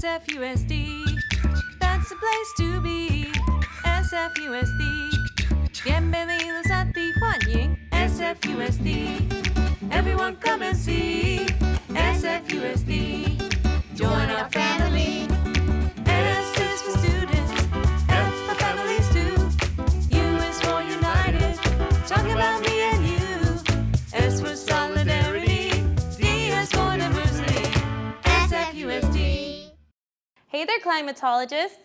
SFUSD, that's the place to be. SFUSD, bienvenidos a Tijuana. SFUSD, everyone come and see. SFUSD, join our family. S is for students, F for families too. U is for united, talking about me and you. S for solidarity, D is for diversity. SFUSD. Hey there, climatologists.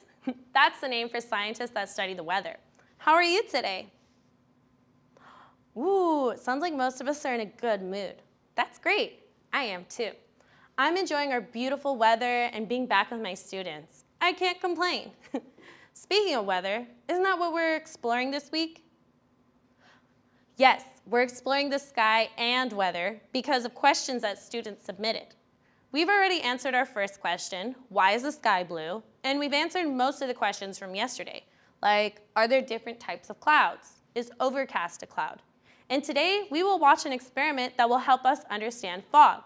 That's the name for scientists that study the weather. How are you today? Ooh, it sounds like most of us are in a good mood. That's great. I am too. I'm enjoying our beautiful weather and being back with my students. I can't complain. Speaking of weather, isn't that what we're exploring this week? Yes, we're exploring the sky and weather because of questions that students submitted. We've already answered our first question, why is the sky blue? And we've answered most of the questions from yesterday, like, are there different types of clouds? Is overcast a cloud? And today, we will watch an experiment that will help us understand fog.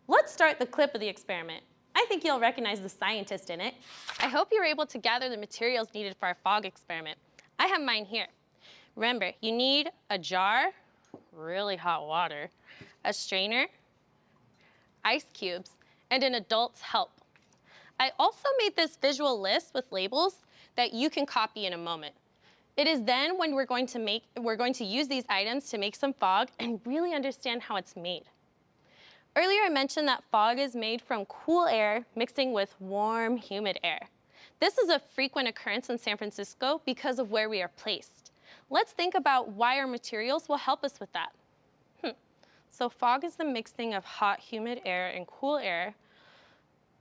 Let's start the clip of the experiment. I think you'll recognize the scientist in it. I hope you were able to gather the materials needed for our fog experiment. I have mine here. Remember, you need a jar, really hot water, a strainer, ice cubes, and an adult's help. I also made this visual list with labels that you can copy in a moment. It is then when we're going to use these items to make some fog and really understand how it's made. Earlier I mentioned that fog is made from cool air mixing with warm, humid air. This is a frequent occurrence in San Francisco because of where we are placed. Let's think about why our materials will help us with that. So fog is the mixing of hot, humid air and cool air.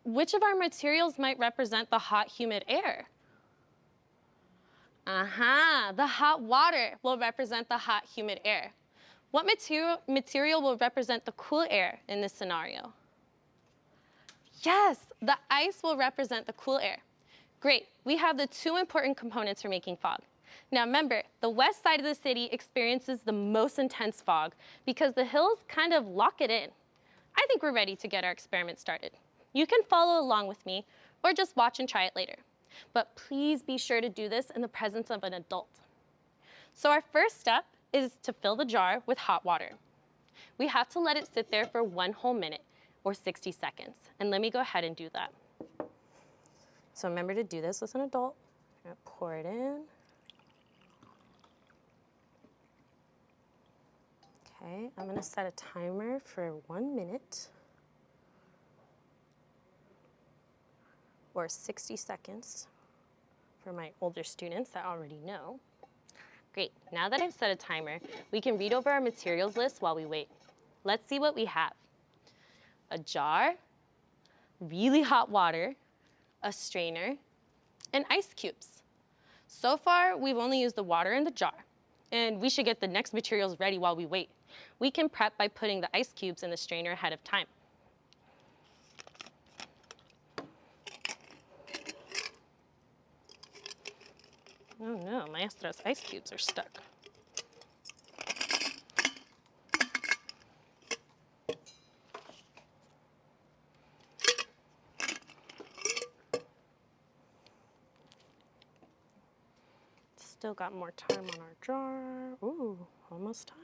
Which of our materials might represent the hot, humid air? The hot water will represent the hot, humid air. What material will represent the cool air in this scenario? Yes, the ice will represent the cool air. Great, we have the two important components for making fog. Now remember, the west side of the city experiences the most intense fog because the hills kind of lock it in. I think we're ready to get our experiment started. You can follow along with me or just watch and try it later. But please be sure to do this in the presence of an adult. So our first step is to fill the jar with hot water. We have to let it sit there for 1 whole minute or 60 seconds. And let me go ahead and do that. So remember to do this as an adult. I'm gonna pour it in. Okay, I'm gonna set a timer for 1 minute or 60 seconds for my older students that already know. Great, now that I've set a timer, we can read over our materials list while we wait. Let's see what we have. A jar, really hot water, a strainer, and ice cubes. So far, we've only used the water in the jar, and we should get the next materials ready while we wait. We can prep by putting the ice cubes in the strainer ahead of time. Oh no, Maestro's ice cubes are stuck. Still got more time on our jar. Ooh, almost time.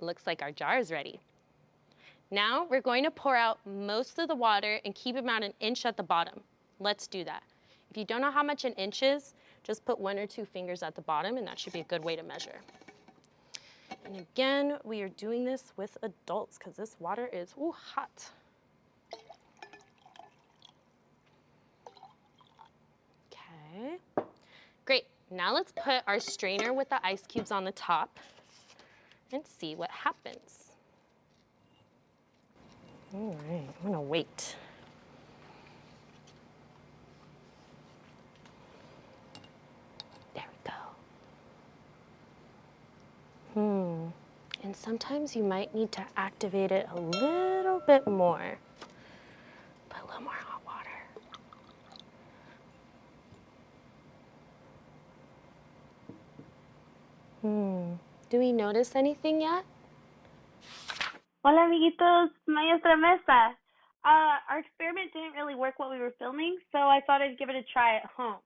Looks like our jar is ready. Now we're going to pour out most of the water and keep about 1 inch at the bottom. Let's do that. If you don't know how much 1 inch is, just put 1 or 2 fingers at the bottom and that should be a good way to measure. And again, we are doing this with adults because this water is hot. Okay, great. Now let's put our strainer with the ice cubes on the top and see what happens. All right, I'm gonna wait. There we go. And sometimes you might need to activate it a little bit more. Put a little more hot water. Do we notice anything yet? Hola, amiguitos. Maestra Mesa. Our experiment didn't really work while we were filming, so I thought I'd give it a try at home.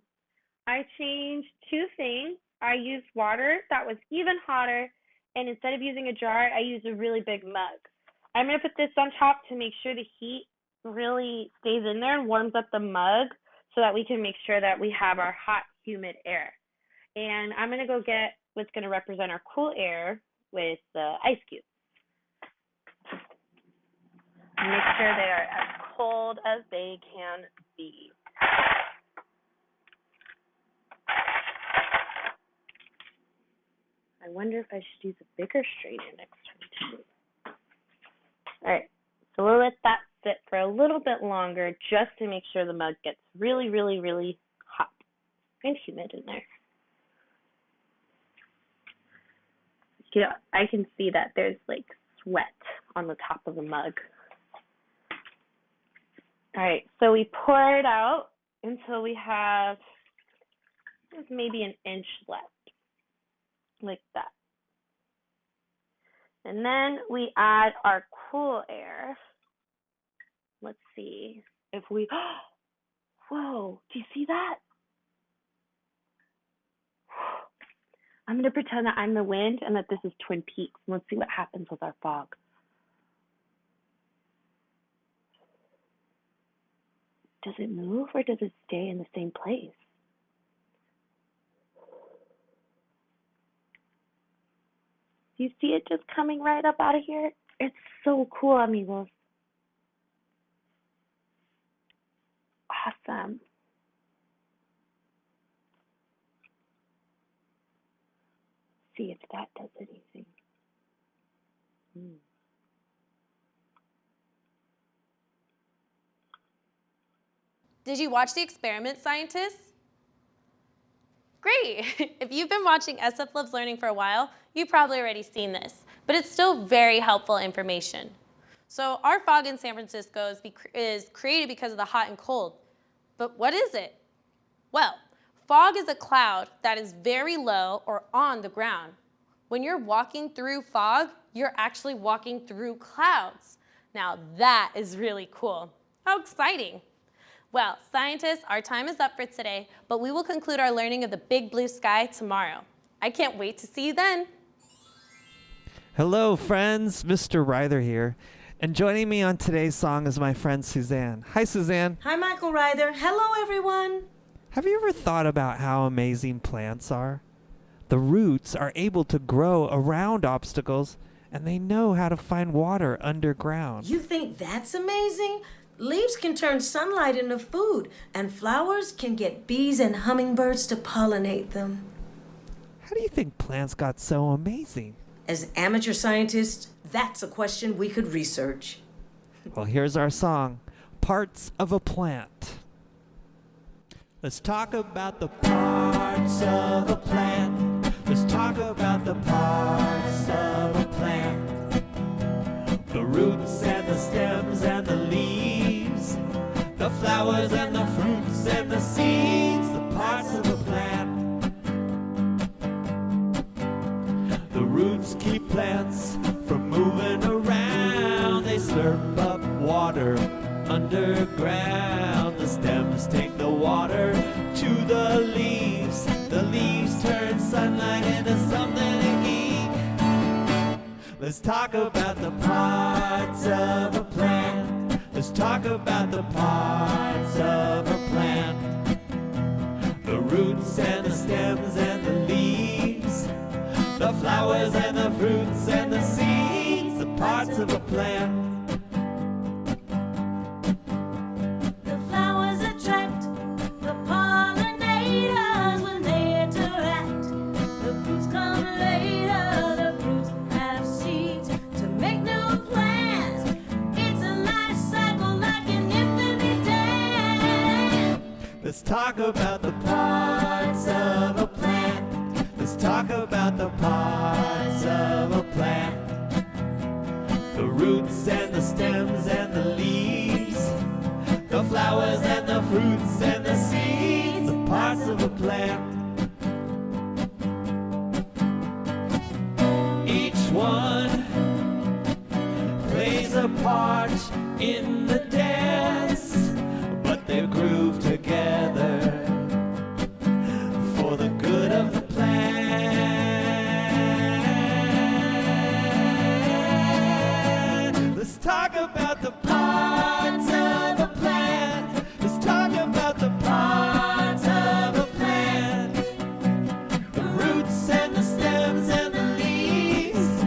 I changed two things. I used water that was even hotter, and instead of using a jar, I used a really big mug. I'm going to put this on top to make sure the heat really stays in there and warms up the mug so that we can make sure that we have our hot, humid air. And I'm going to go get what's going to represent our cool air with the ice cubes. Make sure they are as cold as they can be. I wonder if I should use a bigger strainer next time too. All right, so we'll let that sit for a little bit longer just to make sure the mug gets really, really, really hot and humid in there. Yeah, I can see that there's like sweat on the top of the mug. All right, so we pour it out until we have maybe an inch left, like that. And then we add our cool air. Let's see if we, whoa, do you see that? I'm going to pretend that I'm the wind and that this is Twin Peaks. Let's see what happens with our fog. Does it move or does it stay in the same place? Do you see it just coming right up out of here? It's so cool, amigos. Awesome. See if that does anything. Did you watch the experiment, scientists? Great! If you've been watching SF Loves Learning for a while, you've probably already seen this, but it's still very helpful information. So our fog in San Francisco is created because of the hot and cold. But what is it? Well, fog is a cloud that is very low or on the ground. When you're walking through fog, you're actually walking through clouds. Now that is really cool. How exciting! Well, scientists, our time is up for today, but we will conclude our learning of the big blue sky tomorrow. I can't wait to see you then. Hello, friends. Mr. Ryther here. And joining me on today's song is my friend Suzanne. Hi, Suzanne. Hi, Michael Ryther. Hello, everyone. Have you ever thought about how amazing plants are? The roots are able to grow around obstacles, and they know how to find water underground. You think that's amazing? Leaves can turn sunlight into food, and flowers can get bees and hummingbirds to pollinate them. How do you think plants got so amazing? As amateur scientists, that's a question we could research. Well, here's our song, Parts of a Plant. Let's talk about the parts of a plant. Let's talk about the parts of a plant. The roots and the stems and the leaves, the flowers and the fruits and the seeds, the parts of a plant. The roots keep plants from moving around. They slurp up water underground. The stems take the water to the leaves. The leaves turn sunlight into something to eat. Let's talk about the parts of a plant. Let's talk about the parts of a plant. The roots and the stems and the leaves, the flowers and the fruits and the seeds, the parts of a plant. The flowers attract the pollinators when they interact. The fruits come later. The fruits have seeds to make new plants. It's a life cycle like an infinite dance. Let's talk about the parts of a plant. Let's talk about the parts of a plant. The roots and the stems and the leaves, the flowers and the fruits and the seeds, the parts of a plant. apart in the dance, but they groove together for the good of the plan. Let's talk about the parts of a plan. Let's talk about the parts of a plan. The roots and the stems and the leaves,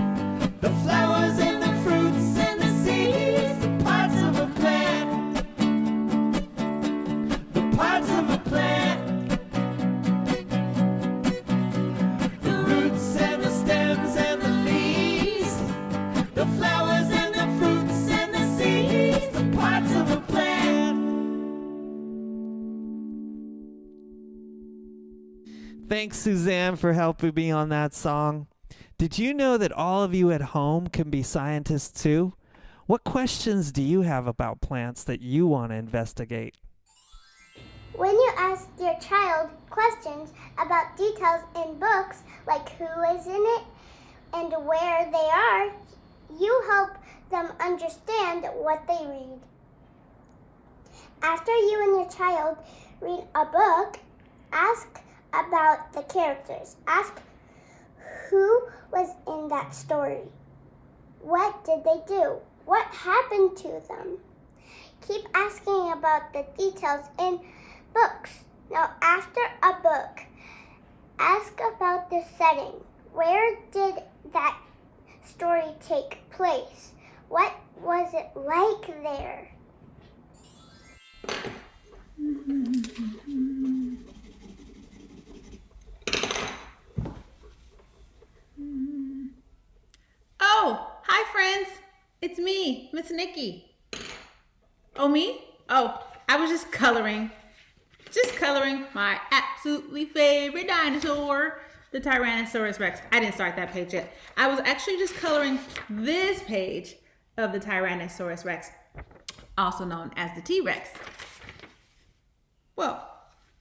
the flowers and the fruits and the seeds, the parts of a plan. The parts of a plan. The roots and the stems and the leaves, the flowers and the fruits and the seeds, the parts of a plan. Thanks, Suzanne, for helping me on that song. Did you know that all of you at home can be scientists too? What questions do you have about plants that you want to investigate? When you ask your child questions about details in books, like who is in it and where they are, you help them understand what they read. After you and your child read a book, ask about the characters. Ask who was in that story. What did they do? What happened to them? Keep asking about the details in books. Now, after a book, ask about the setting. Where did that story take place? What was it like there? Oh, hi friends. It's me, Miss Nikki. Oh, me? Oh, I was just coloring my absolutely favorite dinosaur, the Tyrannosaurus Rex. I didn't start that page yet. I was actually just coloring this page of the Tyrannosaurus Rex, also known as the T-Rex. Well,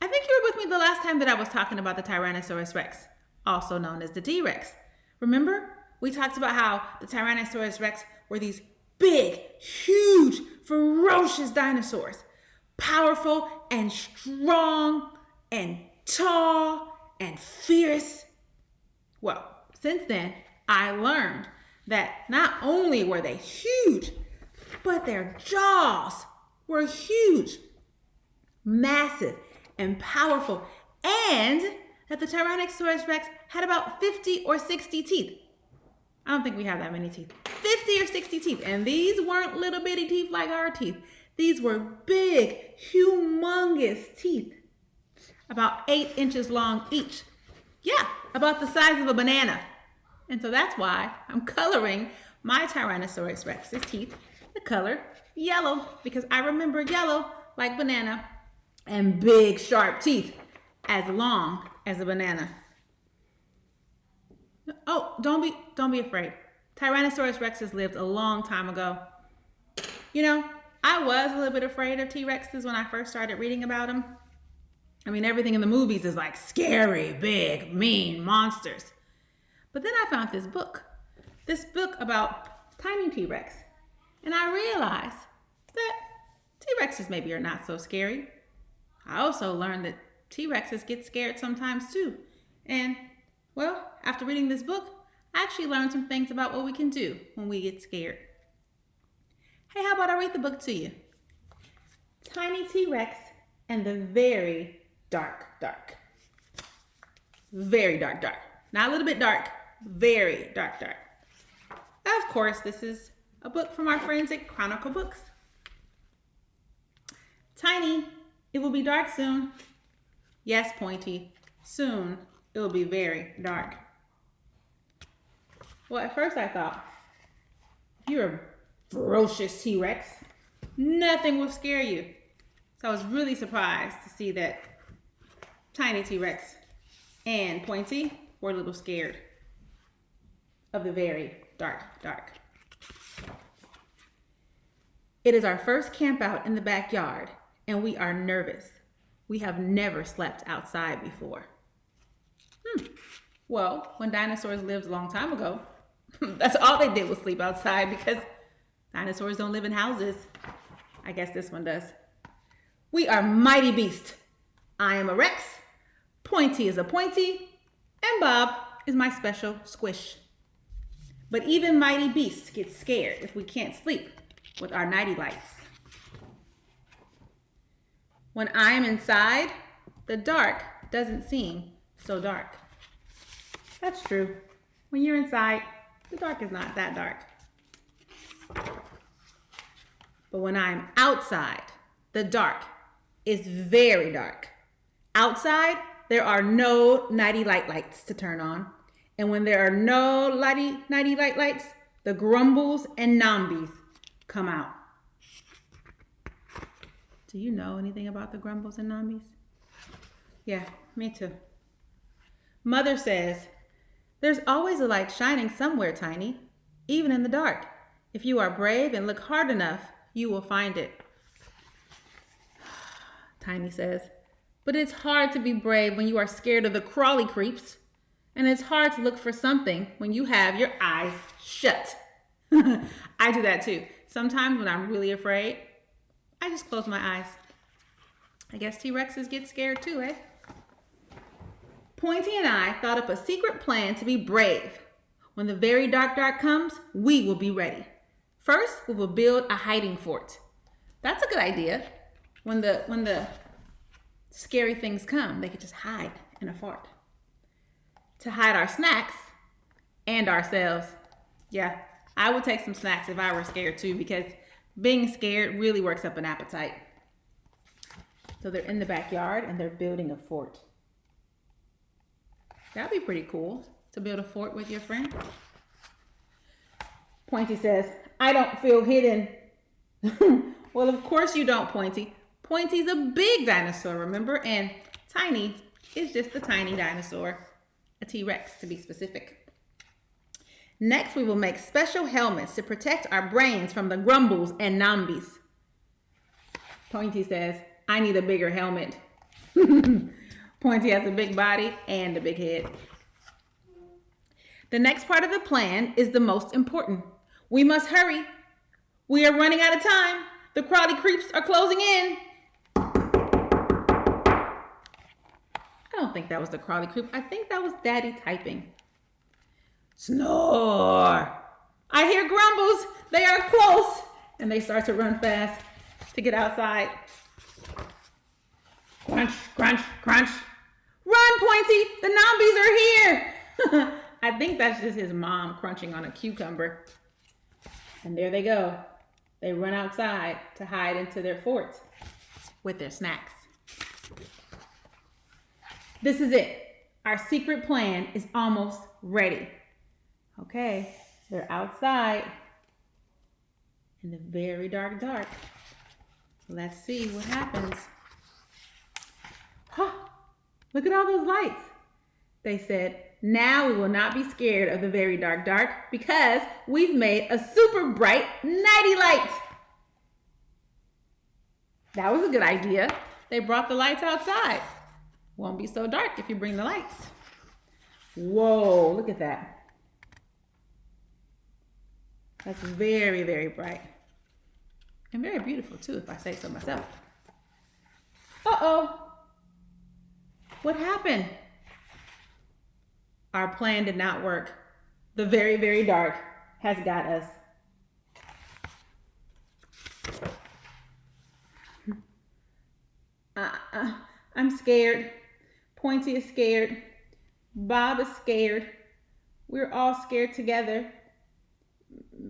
I think you were with me the last time that I was talking about the Tyrannosaurus Rex, also known as the T-Rex. Remember? We talked about how the Tyrannosaurus Rex were these big, huge, ferocious dinosaurs. Powerful and strong and tall and fierce. Well, since then, I learned that not only were they huge, but their jaws were huge, massive, and powerful, and that the Tyrannosaurus Rex had about 50 or 60 teeth. I don't think we have that many teeth. 50 or 60 teeth. And these weren't little bitty teeth like our teeth. These were big, humongous teeth. About 8 inches long each. Yeah, about the size of a banana. And so that's why I'm coloring my Tyrannosaurus Rex's teeth the color yellow. Because I remember yellow like banana and big sharp teeth as long as a banana. Oh, don't be afraid. Tyrannosaurus Rexes lived a long time ago. You know, I was a little bit afraid of T-Rexes when I first started reading about them. I mean, everything in the movies is like scary, big, mean monsters. But then I found this book about tiny T-Rex. And I realized that T-Rexes maybe are not so scary. I also learned that T-Rexes get scared sometimes too. And well, after reading this book, I actually learned some things about what we can do when we get scared. Hey, how about I read the book to you? Tiny T-Rex and the Very Dark. Very dark. Not a little bit dark, very dark. Of course, this is a book from our friends at Chronicle Books. Tiny, it will be dark soon. Yes, Pointy, soon. It will be very dark. Well, at first I thought, you're a ferocious T-Rex. Nothing will scare you. So I was really surprised to see that Tiny T-Rex and Pointy were a little scared of the very dark. It is our first camp out in the backyard, and we are nervous. We have never slept outside before. Well, when dinosaurs lived a long time ago, that's all they did was sleep outside because Dinosaurs don't live in houses. I guess this one does. We are mighty beasts. I am a Rex, Pointy is a Pointy, and Bob is my special squish. But even mighty beasts get scared if we can't sleep with our nighty lights. When I am inside, the dark doesn't seem so dark. That's true. When you're inside, the dark is not that dark. But when I'm outside, the dark is very dark. Outside, there are no nighty lights to turn on. And when there are no nighty lights, the grumbles and nambies come out. Do you know anything about the grumbles and nambies? Yeah, me too. Mother says, there's always a light shining somewhere, Tiny, even in the dark. If you are brave and look hard enough, you will find it. Tiny says, but it's hard to be brave when you are scared of the crawly creeps. And it's hard to look for something when you have your eyes shut. I do that too. Sometimes when I'm really afraid, I just close my eyes. I guess T-Rexes get scared too, eh? Pointy and I thought up a secret plan to be brave. When the very dark comes, we will be ready. First, we will build a hiding fort. That's a good idea. When the scary things come, they could just hide in a fort. To hide our snacks and ourselves. Yeah, I would take some snacks if I were scared too, because being scared really works up an appetite. So they're in the backyard and they're building a fort. That'd be pretty cool to build a fort with your friend. Pointy says, I don't feel hidden. Well, of course you don't, Pointy. Pointy's a big dinosaur, remember? And Tiny is just a tiny dinosaur. A T-Rex to be specific. Next, we will make special helmets to protect our brains from the grumbles and nambies. Pointy says, I need a bigger helmet. Pointy has a big body and a big head. The next part of the plan is the most important. We must hurry. We are running out of time. The crawly creeps are closing in. I don't think that was the crawly creep. I think that was Daddy typing. Snore. I hear grumbles. They are close. And they start to run fast to get outside. Crunch, crunch, crunch. Run, Pointy. The nambies are here. I think that's just his mom crunching on a cucumber. And there they go. They run outside to hide into their forts with their snacks. This is it. Our secret plan is almost ready. Okay, they're outside in the very dark. Let's see what happens. Huh, look at all those lights. They said, now we will not be scared of the very dark because we've made a super bright nighty light. That was a good idea. They brought the lights outside. Won't be so dark if you bring the lights. Whoa, look at that. That's very, very bright. And very beautiful too, if I say so myself. Uh-oh. What happened? Our plan did not work. The very, very dark has got us. I'm scared. Pointy is scared. Bob is scared. We're all scared together.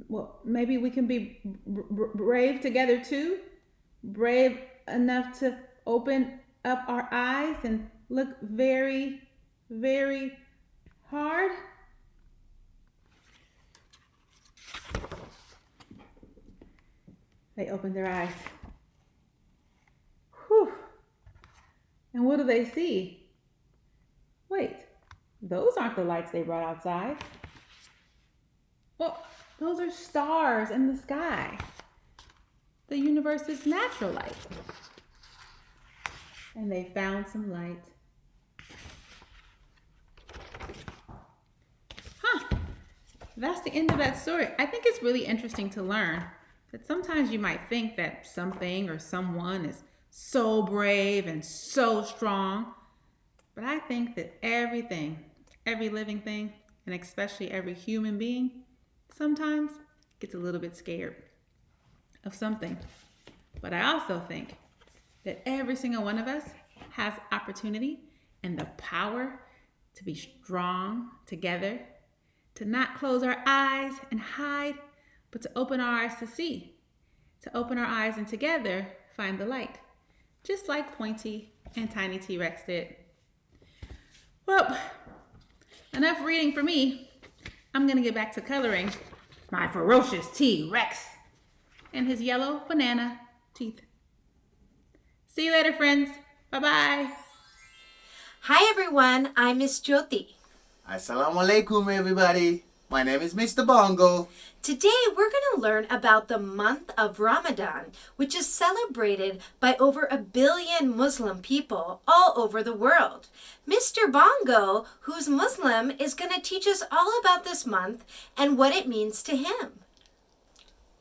Well, maybe we can be brave together too. Brave enough to open up our eyes and look very, very hard. They open their eyes. Whew. And what do they see? Wait, those aren't the lights they brought outside. Well, those are stars in the sky. The universe's natural light. And they found some light. Huh. That's the end of that story. I think it's really interesting to learn that sometimes you might think that something or someone is so brave and so strong, but I think that everything, every living thing, and especially every human being, sometimes gets a little bit scared of something. But I also think that every single one of us has opportunity and the power to be strong together, to not close our eyes and hide, but to open our eyes to see, to open our eyes and together find the light, just like Pointy and Tiny T-Rex did. Well, enough reading for me. I'm gonna get back to coloring my ferocious T-Rex and his yellow banana teeth. See you later, friends. Bye-bye. Hi everyone, I'm Miss Jyoti. Assalamu alaikum, everybody. My name is Mr. Bongo. Today we're going to learn about the month of Ramadan, which is celebrated by over 1 billion Muslim people all over the world. Mr. Bongo, who's Muslim, is going to teach us all about this month and what it means to him.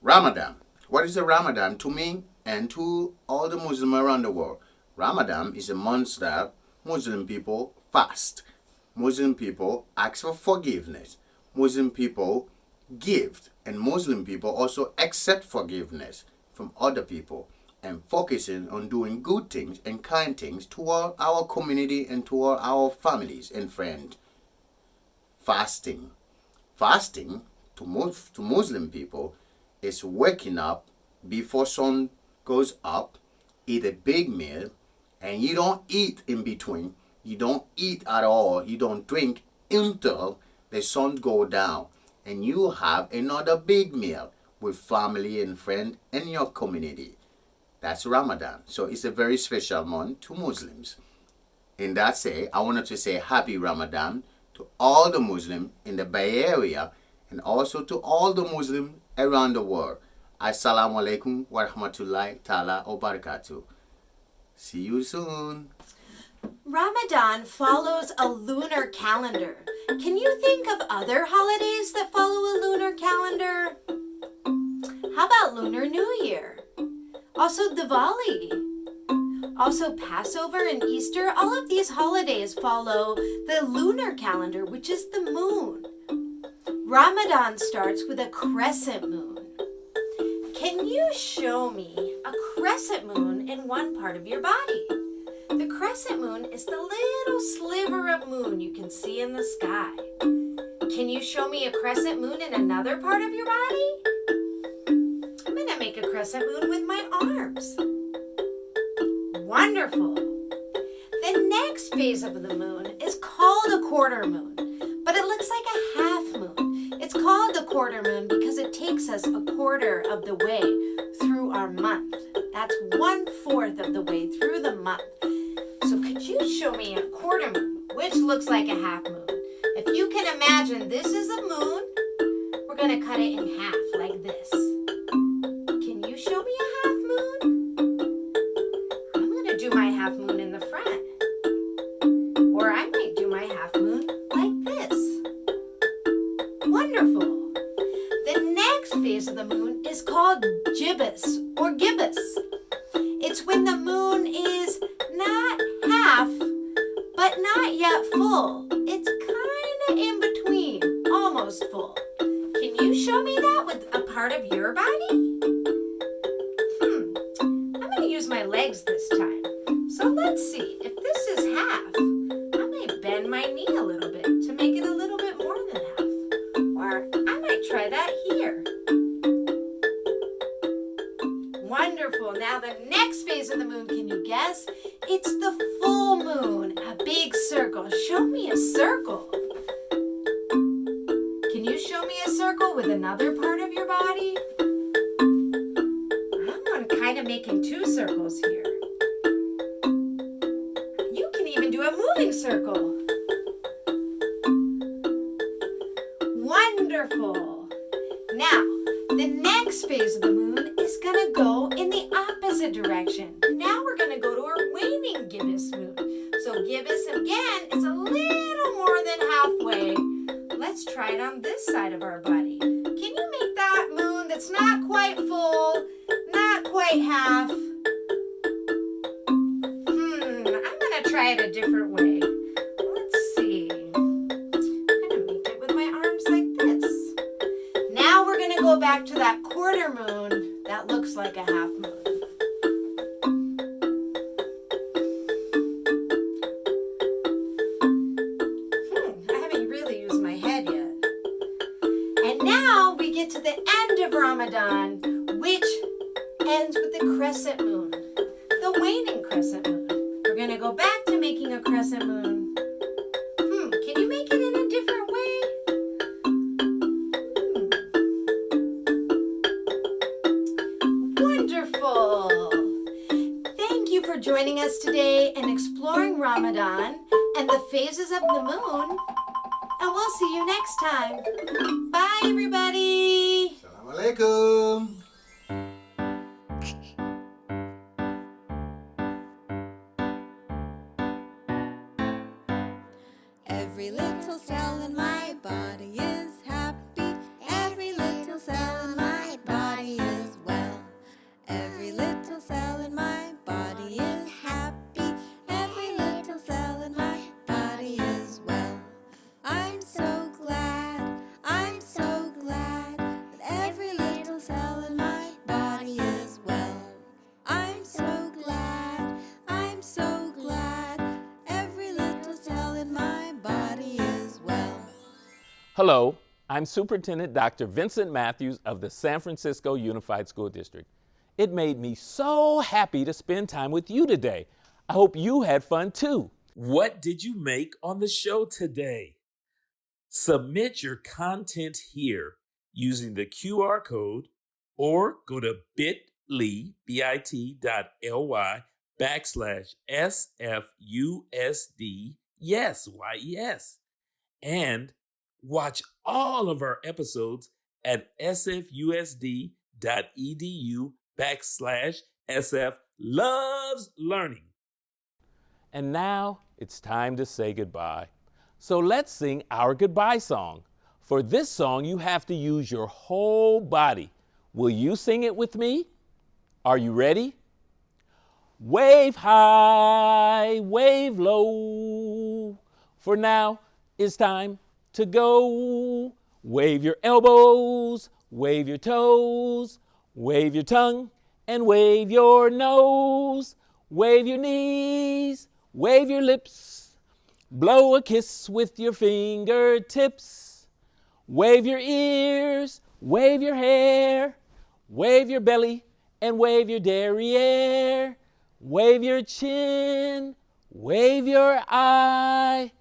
Ramadan. What is a Ramadan to me and to all the Muslims around the world? Ramadan is a month that Muslim people fast. Muslim people ask for forgiveness. Muslim people give. And Muslim people also accept forgiveness from other people and focusing on doing good things and kind things toward our community and toward our families and friends. Fasting. Fasting to Muslim people is waking up before sun goes up, eat a big meal, and you don't eat in between. You don't eat at all. You don't drink until the sun go down. And you have another big meal with family and friends in your community. That's Ramadan. So it's a very special month to Muslims. In that say, I wanted to say happy Ramadan to all the Muslims in the Bay Area and also to all the Muslims around the world. Assalamu alaikum wa rahmatullahi ta'ala wa barakatuh. See you soon. Ramadan follows a lunar calendar. Can you think of other holidays that follow a lunar calendar? How about Lunar New Year? Also Diwali. Also Passover and Easter. All of these holidays follow the lunar calendar, which is the moon. Ramadan starts with a crescent moon. Can you show me a crescent moon in one part of your body? The crescent moon is the little sliver of moon you can see in the sky. Can you show me a crescent moon in another part of your body? I'm going to make a crescent moon with my arms. Wonderful. The next phase of the moon is called a quarter moon, but it looks like a half moon. It's called a quarter moon because it takes us a quarter of the way through our month. That's 1/4 of the way through the month. So could you show me a quarter moon, which looks like a half moon? If you can imagine this is a moon, we're going to cut it in half like this. Can you show me a half moon? I'm going to do my half moon in the front. Or I might do my half moon like this. Wonderful. The next phase of the moon is called Gibbous or Gibbous. It's when the moon is not half, but not yet full. It's kind of in between, almost full. Can you show me that with a part of your body? I'm going to use my legs this time. So let's see. If this is half, I might bend my knee a little bit to make it a little bit more than half. Or I might try that here. Wonderful. Now the next phase of the moon, can you guess? It's the full moon, a big circle. Show me a circle. Can you show me a circle with another part of your body? I'm kind of making 2 circles here. You can even do a moving circle. Wonderful. Now, the next phase of the moon is going to go in the opposite direction. Now we're going to go to our waning gibbous moon. So gibbous again is a little more than halfway. Let's try it on this side of our body. Can you make that moon that's It's not quite full, not quite half. I'm gonna try it a different way. Let's see. I'm gonna make it with my arms like this. Now we're gonna go back to that quarter moon that looks like a half moon. I haven't really used my head yet. And now we get to the end of Ramadan, which ends with the crescent moon, the waning crescent moon. We're gonna go back to making a crescent moon. Can you make it in a different way? Wonderful. Thank you for joining us today and exploring Ramadan and the phases of the moon. And we'll see you next time. Bye, everybody. Assalamu alaikum. Every little cell in my body is happy. Every little cell in my body is well. Every little cell in my body is happy. Every little cell in my body is well. I'm so glad that every little cell in my body is well. I'm so glad every little cell in my body is well. Hello, I'm Superintendent Dr. Vincent Matthews of the San Francisco Unified School District. It made me so happy to spend time with you today. I hope you had fun too. What did you make on the show today? Submit your content here using the QR code or go to bit.ly/SFUSD, yes, YES, and watch all of our episodes at sfusd.edu/SF-loves-learning. And now it's time to say goodbye. So let's sing our goodbye song. For this song, you have to use your whole body. Will you sing it with me? Are you ready? Wave high, wave low. For now, it's time to go. Wave your elbows, wave your toes, wave your tongue, and wave your nose. Wave your knees, wave your lips. Blow a kiss with your fingertips. Wave your ears, wave your hair. Wave your belly and wave your derriere. Wave your chin, wave your eye.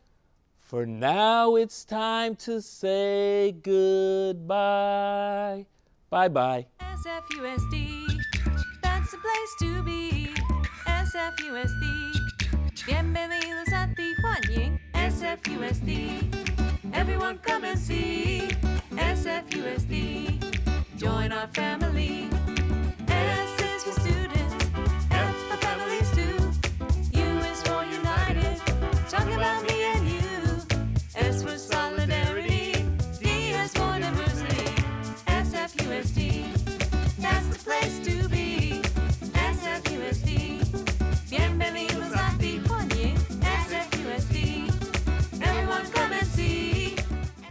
For now it's time to say goodbye. Bye-bye. SFUSD, that's the place to be. SFUSD, bienvenidos a Tijuana. SFUSD, everyone come and see. SFUSD, join our family.